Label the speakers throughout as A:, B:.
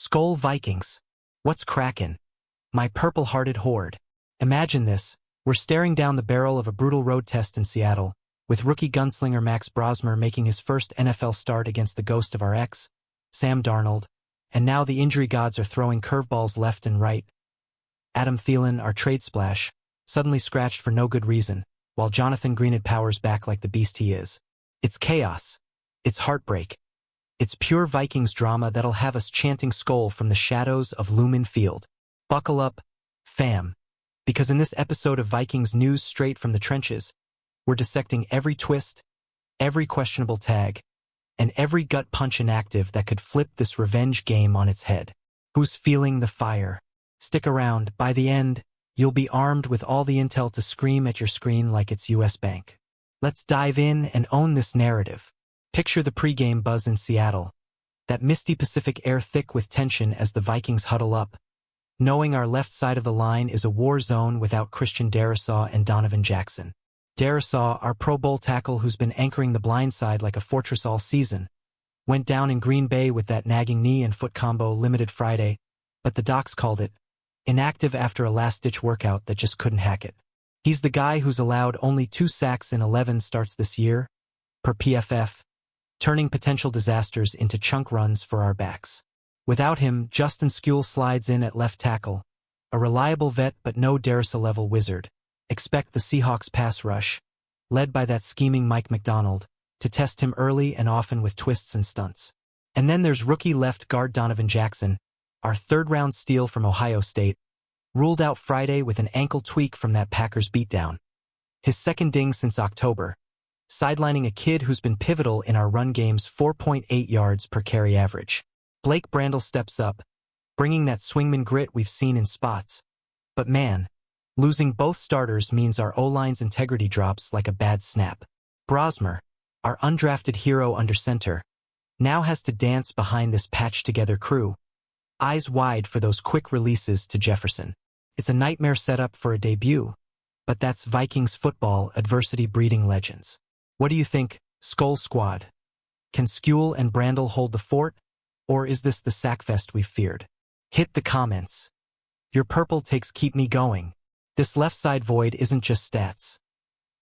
A: SKOL Vikings. What's crackin'? My purple-hearted horde. Imagine this, we're staring down the barrel of a brutal road test in Seattle, with rookie gunslinger Max Brosmer making his first NFL start against the ghost of our ex, Sam Darnold, and now the injury gods are throwing curveballs left and right. Adam Thielen, our trade splash, suddenly scratched for no good reason, while Jonathan Greenard powers back like the beast he is. It's chaos. It's heartbreak. It's pure Vikings drama that'll have us chanting SKOL from the shadows of Lumen Field. Buckle up, fam, because in this episode of Vikings news straight from the trenches, we're dissecting every twist, every questionable tag, and every gut punch inactive that could flip this revenge game on its head. Who's feeling the fire? Stick around. By the end, you'll be armed with all the intel to scream at your screen like it's US Bank. Let's dive in and own this narrative. Picture the pregame buzz in Seattle, that misty Pacific air thick with tension as the Vikings huddle up, knowing our left side of the line is a war zone without Christian Darrisaw and Donovan Jackson. Darrisaw, our Pro Bowl tackle who's been anchoring the blind side like a fortress all season, went down in Green Bay with that nagging knee and foot combo limited Friday, but the docs called it inactive after a last-ditch workout that just couldn't hack it. He's the guy who's allowed only 2 sacks in 11 starts this year, per PFF, turning potential disasters into chunk runs for our backs. Without him, Justin SKOL slides in at left tackle, a reliable vet but no Darrisaw-level wizard. Expect the Seahawks pass rush, led by that scheming Mike McDonald, to test him early and often with twists and stunts. And then there's rookie left guard Donovan Jackson, our third-round steal from Ohio State, ruled out Friday with an ankle tweak from that Packers beatdown. His second ding since October, sidelining a kid who's been pivotal in our run game's 4.8 yards per carry average. Blake Brandel steps up, bringing that swingman grit we've seen in spots. But man, losing both starters means our O-line's integrity drops like a bad snap. Brosmer, our undrafted hero under center, now has to dance behind this patched-together crew, eyes wide for those quick releases to Jefferson. It's a nightmare setup for a debut, but that's Vikings football, adversity breeding legends. What do you think, SKOL Squad? Can SKOL and Brandel hold the fort, or is this the sackfest we've feared? Hit the comments. Your purple takes keep me going. This left side void isn't just stats.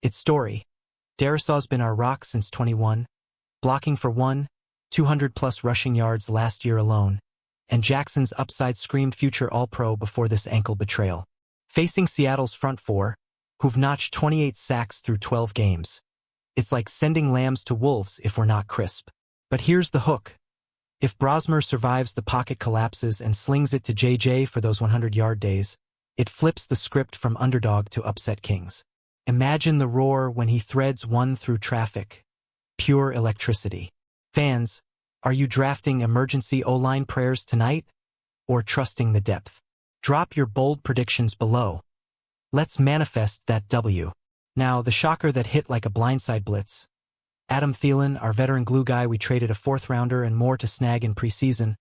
A: It's story. Darrisaw's been our rock since 21, blocking for 200-plus rushing yards last year alone, and Jackson's upside screamed future All-Pro before this ankle betrayal. Facing Seattle's front four, who've notched 28 sacks through 12 games, it's like sending lambs to wolves if we're not crisp. But here's the hook. If Brosmer survives the pocket collapses and slings it to JJ for those 100-yard days, it flips the script from underdog to upset kings. Imagine the roar when he threads one through traffic. Pure electricity. Fans, are you drafting emergency O-line prayers tonight, or trusting the depth? Drop your bold predictions below. Let's manifest that W. Now, the shocker that hit like a blindside blitz. Adam Thielen, our veteran glue guy we traded a 4th-rounder and more to snag in preseason,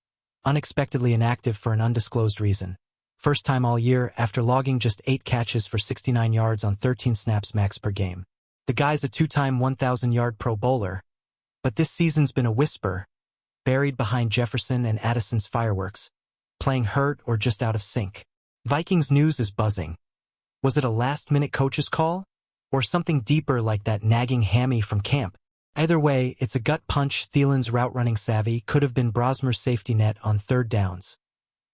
A: unexpectedly inactive for an undisclosed reason. First time all year after logging just 8 catches for 69 yards on 13 snaps max per game. The guy's a 2-time 1,000-yard Pro Bowler, but this season's been a whisper, buried behind Jefferson and Addison's fireworks, playing hurt or just out of sync. Vikings news is buzzing. Was it a last-minute coach's call? Or something deeper like that nagging hammy from camp? Either way, it's a gut punch. Thielen's route-running savvy could have been Brosmer's safety net on 3rd downs,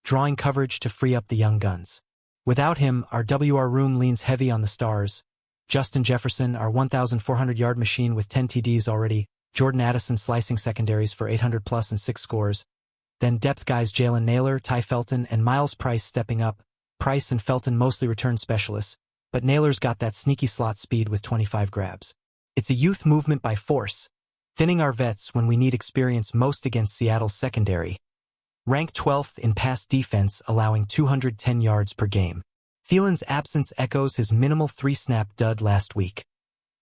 A: drawing coverage to free up the young guns. Without him, our WR room leans heavy on the stars. Justin Jefferson, our 1,400-yard machine with 10 TDs already, Jordan Addison slicing secondaries for 800-plus and 6 scores. Then depth guys Jalen Naylor, Ty Felton, and Miles Price stepping up. Price and Felton mostly return specialists, but Naylor's got that sneaky slot speed with 25 grabs. It's a youth movement by force, thinning our vets when we need experience most against Seattle's secondary. Ranked 12th in pass defense, allowing 210 yards per game. Thielen's absence echoes his minimal 3-snap dud last week.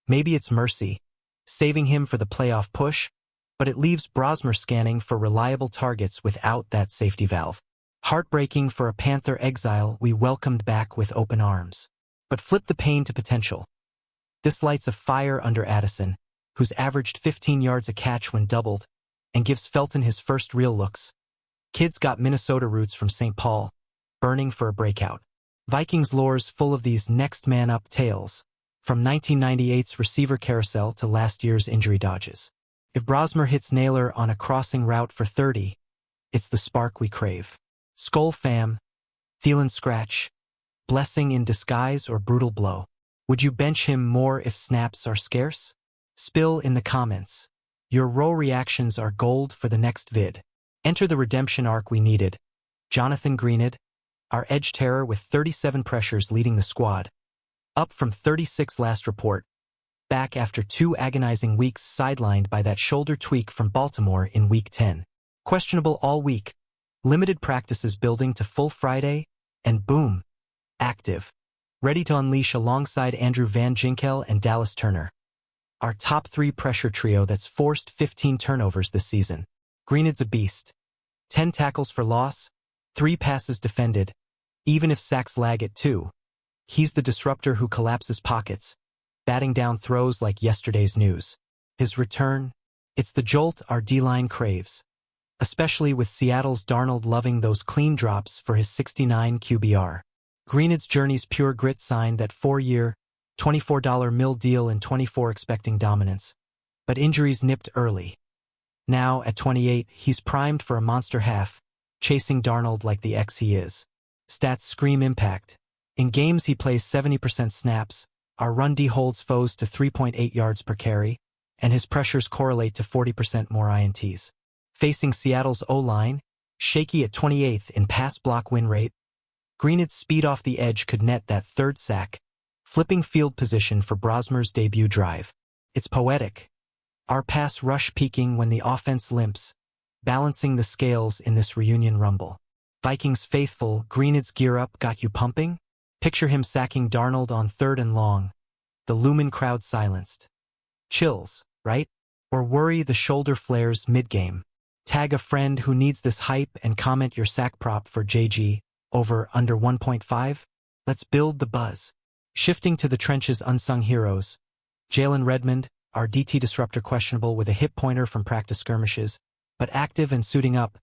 A: Maybe it's mercy, saving him for the playoff push, but it leaves Brosmer scanning for reliable targets without that safety valve. Heartbreaking for a Panther exile we welcomed back with open arms. But flip the pain to potential. This lights a fire under Addison, who's averaged 15 yards a catch when doubled, and gives Felton his first real looks. Kid's got Minnesota roots from St. Paul, burning for a breakout. Vikings lore's full of these next-man-up tales, from 1998's receiver carousel to last year's injury dodges. If Brosmer hits Naylor on a crossing route for 30, it's the spark we crave. SKOL fam, Thielen scratch, blessing in disguise or brutal blow. Would you bench him more if snaps are scarce? Spill in the comments. Your raw reactions are gold for the next vid. Enter the redemption arc we needed. Jonathan Greenard, our edge terror with 37 pressures leading the squad. Up from 36 last report. Back after 2 agonizing weeks sidelined by that shoulder tweak from Baltimore in Week 10. Questionable all week. Limited practices building to full Friday, and boom, active. Ready to unleash alongside Andrew Van Ginkel and Dallas Turner. Our top 3 pressure trio that's forced 15 turnovers this season. Greenard's a beast. 10 tackles for loss, 3 passes defended, even if sacks lag at 2. He's the disruptor who collapses pockets, batting down throws like yesterday's news. His return, it's the jolt our D-line craves, especially with Seattle's Darnold loving those clean drops for his 69 QBR. Greenard's journey's pure grit signed that 4-year, $24 mil deal in 24 expecting dominance, but injuries nipped early. Now, at 28, he's primed for a monster half, chasing Darnold like the X he is. Stats scream impact. In games he plays 70% snaps, our run D holds foes to 3.8 yards per carry, and his pressures correlate to 40% more INTs. Facing Seattle's O-line, shaky at 28th in pass block win rate, Greenard's speed off the edge could net that 3rd sack, flipping field position for Brosmer's debut drive. It's poetic. Our pass rush peaking when the offense limps, balancing the scales in this reunion rumble. Vikings faithful, Greenard's gear up got you pumping? Picture him sacking Darnold on 3rd and long. The Lumen crowd silenced. Chills, right? Or worry the shoulder flares mid-game. Tag a friend who needs this hype and comment your sack prop for JG, over under 1.5. Let's build the buzz. Shifting to the trenches' unsung heroes. Jalen Redmond, our DT disruptor questionable with a hip pointer from practice skirmishes, but active and suiting up,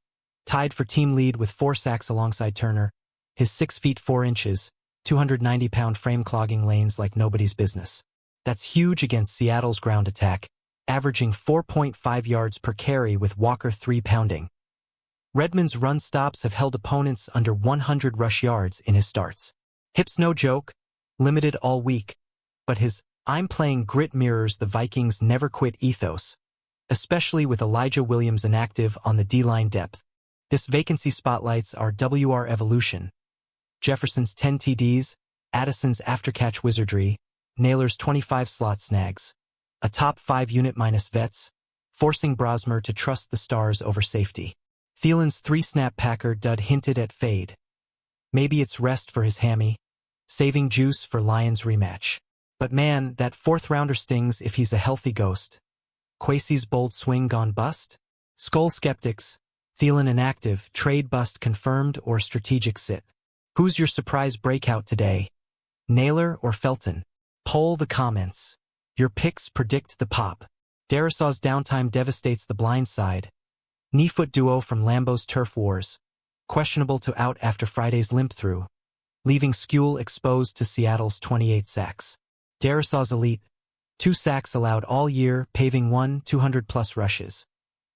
A: tied for team lead with 4 sacks alongside Turner, his 6 feet 4 inches, 290-pound frame clogging lanes like nobody's business. That's huge against Seattle's ground attack, averaging 4.5 yards per carry with Walker 3 pounding. Redmond's run stops have held opponents under 100 rush yards in his starts. Hips no joke, limited all week, but his I'm playing grit mirrors the Vikings' never-quit ethos, especially with Elijah Williams inactive on the D-line depth. This vacancy spotlights our WR evolution. Jefferson's 10 TDs, Addison's after-catch wizardry, Naylor's 25 slot snags, a top 5 unit minus vets, forcing Brosmer to trust the stars over safety. Thielen's 3-snap Packer dud hinted at fade. Maybe it's rest for his hammy, saving juice for Lions rematch. But man, that 4th-rounder stings if he's a healthy ghost. Kwesi's bold swing gone bust? SKOL skeptics, Thielen inactive, trade bust confirmed or strategic sit. Who's your surprise breakout today? Naylor or Felton? Poll the comments. Your picks predict the pop. Darrisaw's downtime devastates the blind side. Knee-foot duo from Lambeau's Turf Wars. Questionable to out after Friday's limp-through, leaving SKOL exposed to Seattle's 28 sacks. Darrisaw's elite, 2 sacks allowed all year, paving 200-plus rushes.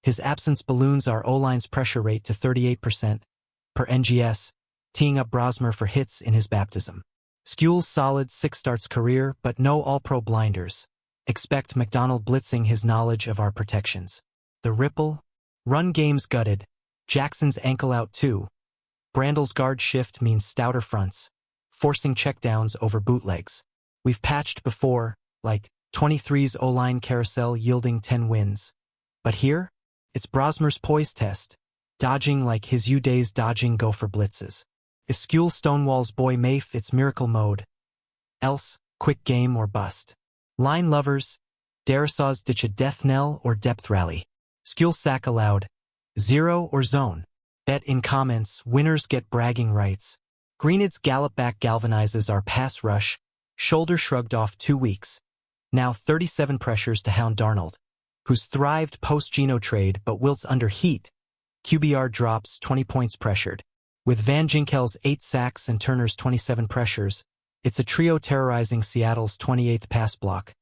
A: His absence balloons our O-line's pressure rate to 38%, per NGS, teeing up Brosmer for hits in his baptism. SKOL's solid 6 starts career, but no all-pro blinders. Expect McDonald blitzing his knowledge of our protections. The ripple, run game's gutted, Jackson's ankle out too. Brandel's guard shift means stouter fronts, forcing checkdowns over bootlegs. We've patched before, like 23's O-line carousel yielding 10 wins. But here, it's Brosmer's poise test, dodging like his U-days dodging gopher blitzes. If SKOL stonewalls boy Mafe, it's miracle mode. Else, quick game or bust. Line lovers, Darrisaw's ditch a death knell or depth rally. SKOL sack allowed. 0 or zone. Bet in comments, winners get bragging rights. Greenard's gallop back galvanizes our pass rush, shoulder shrugged off 2 weeks. Now 37 pressures to hound Darnold, who's thrived post-Geno trade but wilts under heat, QBR drops 20 points pressured. With Van Ginkel's 8 sacks and Turner's 27 pressures, it's a trio terrorizing Seattle's 28th pass block,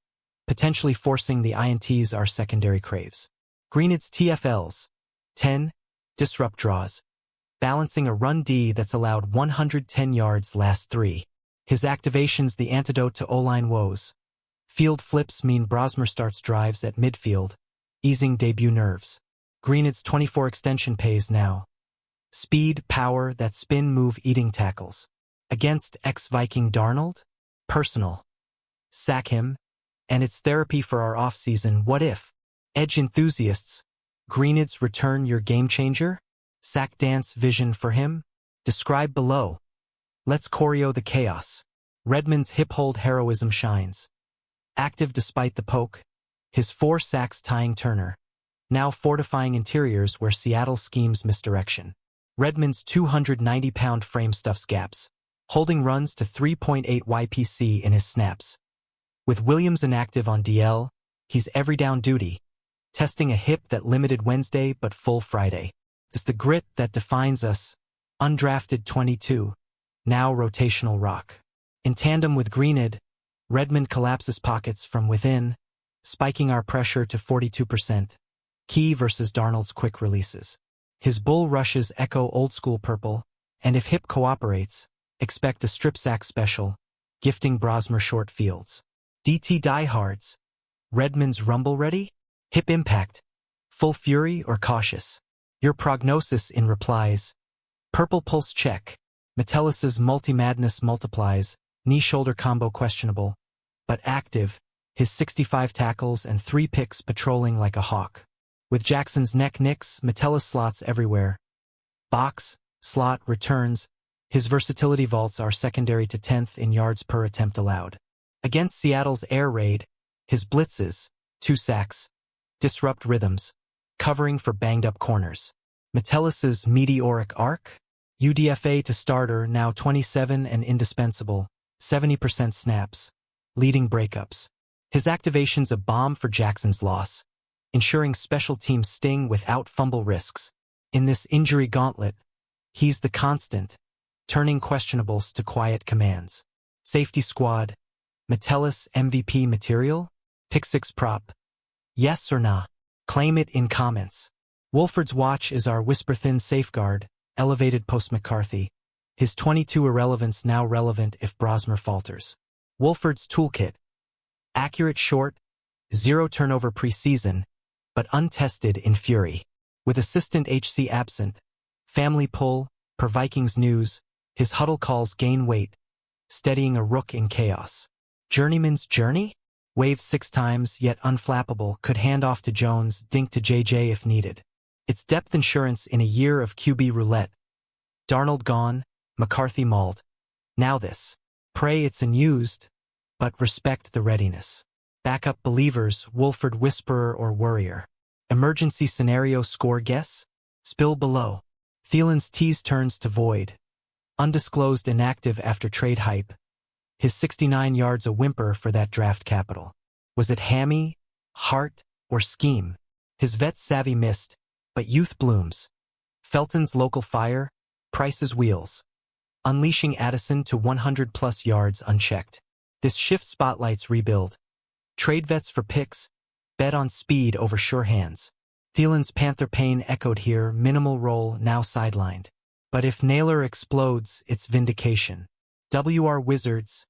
A: potentially forcing the INTs our secondary craves. Greenard's TFLs, 10, disrupt draws, balancing a run D that's allowed 110 yards last 3. His activation's the antidote to O-line woes. Field flips mean Brosmer starts drives at midfield, easing debut nerves. Greenard's 24 extension pays now. Speed, power, that spin move eating tackles. Against ex-Viking Darnold? Personal. Sack him, and it's therapy for our off-season what if. Edge enthusiasts, Greenard's return your game changer? Sack dance vision for him? Describe below. Let's choreo the chaos. Redmond's hip-hold heroism shines. Active despite the poke, his 4 sacks tying Turner, now fortifying interiors where Seattle schemes misdirection. Redmond's 290-pound frame stuffs gaps, holding runs to 3.8 YPC in his snaps. With Williams inactive on DL, he's every down duty, testing a hip that limited Wednesday but full Friday. It's the grit that defines us, undrafted 22, now rotational rock. In tandem with Greenard, Redmond collapses pockets from within, spiking our pressure to 42%. Key versus Darnold's quick releases. His bull rushes echo old-school purple, and if hip cooperates, expect a strip sack special, gifting Brosmer short fields. DT diehards, Redmond's rumble ready? Hip impact, full fury or cautious? Your prognosis in replies. Purple pulse check, Metellis's multi-madness multiplies, knee-shoulder combo questionable, but active, his 65 tackles and 3 picks patrolling like a hawk. With Jackson's neck nicks, Metellus slots everywhere. Box, slot, returns, his versatility vaults are secondary to 10th in yards per attempt allowed. Against Seattle's air raid, his blitzes, 2 sacks, disrupt rhythms, covering for banged-up corners. Metellis's meteoric arc, UDFA to starter, now 27 and indispensable, 70% snaps, leading breakups. His activation's a bomb for Jackson's loss, ensuring special teams sting without fumble risks. In this injury gauntlet, he's the constant, turning questionables to quiet commands. Safety squad, Metellus MVP material? Pick 6 prop. Yes or nah? Claim it in comments. Wolford's watch is our whisper-thin safeguard, elevated post-McCarthy. His 22 irrelevance now relevant if Brosmer falters. Wolford's toolkit. Accurate short, 0 turnover preseason, but untested in fury. With assistant HC absent, family pull, per Vikings news, his huddle calls gain weight, steadying a rook in chaos. Journeyman's journey? Wave 6 times, yet unflappable, could hand off to Jones, dink to JJ if needed. It's depth insurance in a year of QB roulette. Darnold gone, McCarthy mauled. Now this. Pray it's unused, but respect the readiness. Backup believers, Wolford whisperer or worrier. Emergency scenario score guess? Spill below. Thielen's tease turns to void. Undisclosed inactive after trade hype. His 69 yards a whimper for that draft capital. Was it hammy, heart, or scheme? His vet savvy missed, but youth blooms. Felton's local fire, Price's wheels. Unleashing Addison to 100-plus yards unchecked. This shift spotlights rebuild. Trade vets for picks, bet on speed over sure hands. Thielen's Panther pain echoed here, minimal role now sidelined. But if Naylor explodes, it's vindication. WR Wizards,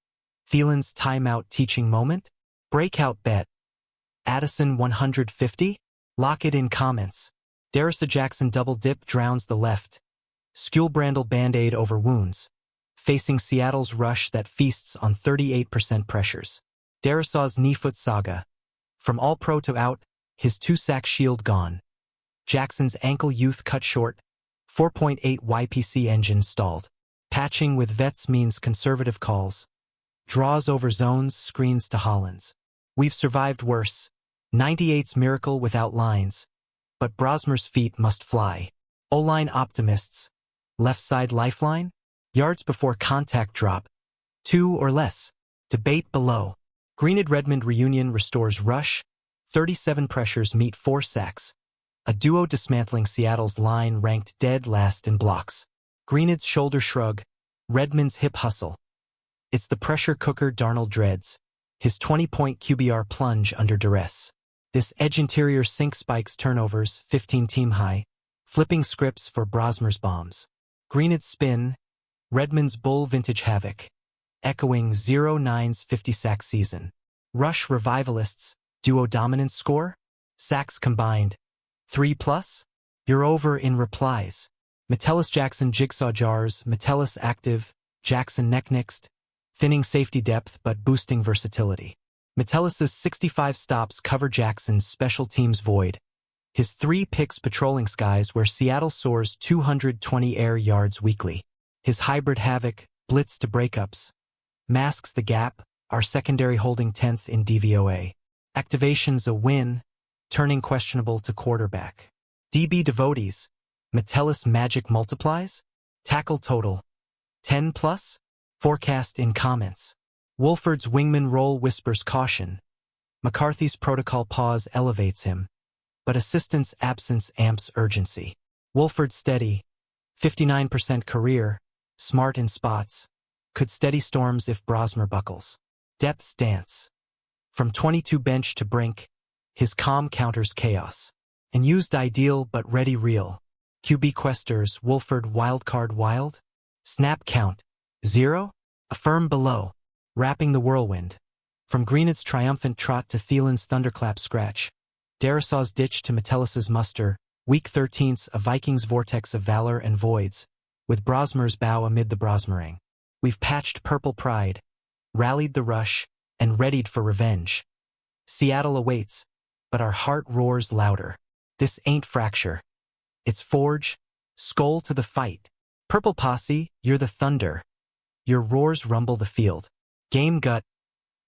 A: Thielen's timeout teaching moment? Breakout bet. Addison 150? Lock it in comments. Darissa Jackson double dip drowns the left. Skule-Brandel Band-Aid over wounds. Facing Seattle's rush that feasts on 38% pressures. Darisaw's knee-foot saga. From all-pro to out, his 2-sack shield gone. Jackson's ankle youth cut short. 4.8 YPC engine stalled. Patching with vets means conservative calls. Draws over zones, screens to Hollins. We've survived worse. 98's miracle without lines. But Brosmer's feet must fly. O-line optimists. Left side lifeline? Yards before contact drop. 2 or less. Debate below. Greenard Redmond reunion restores rush. 37 pressures meet 4 sacks. A duo dismantling Seattle's line ranked dead last in blocks. Greenard's shoulder shrug, Redmond's hip hustle. It's the pressure cooker Darnold dreads, his 20-point QBR plunge under duress. This edge interior sink spikes turnovers, 15-team high, flipping scripts for Brosmer's bombs. Greenard's spin, Redmond's bull vintage havoc, echoing 0-9's 50-sack season. Rush revivalists, duo dominance score? Sacks combined. 3+? You're over in replies. Metellus Jackson jigsaw jars, Metellus active, Jackson next, thinning safety depth but boosting versatility. Metellus's 65 stops cover Jackson's special teams void. His 3 picks patrolling skies where Seattle soars 220 air yards weekly. His hybrid havoc, blitz to breakups, masks the gap, our secondary holding 10th in DVOA. Activation's a win, turning questionable to quarterback. DB devotees, Metellus magic multiplies? Tackle total, 10+? Forecast in comments. Wolford's wingman roll whispers caution. McCarthy's protocol pause elevates him, but assistant's absence amps urgency. Wolford steady, 59% career, smart in spots, could steady storms if Brosmer buckles. Depth's dance. From 22 bench to brink, his calm counters chaos. And used ideal but ready real. QB questers, Wolford wildcard wild? Snap count, 0? Affirm below. Wrapping the whirlwind. From Greenard's triumphant trot to Thielen's thunderclap scratch. Darisaw's ditch to Metellus's muster. Week 13's a Vikings vortex of valor and voids. With Brosmer's bow amid the Brosmering. We've patched purple pride, rallied the rush, and readied for revenge. Seattle awaits, but our heart roars louder. This ain't fracture. It's forge, SKOL to the fight. Purple posse, you're the thunder. Your roars rumble the field. Game gut,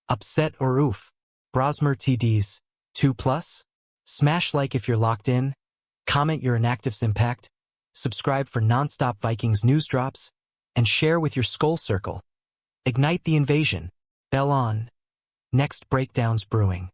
A: upset or oof. Brosmer TDs, 2+? Smash like if you're locked in. Comment your inactive's impact. Subscribe for non-stop Vikings news drops. And share with your SKOL circle. Ignite the invasion. Bell on. Next breakdowns brewing.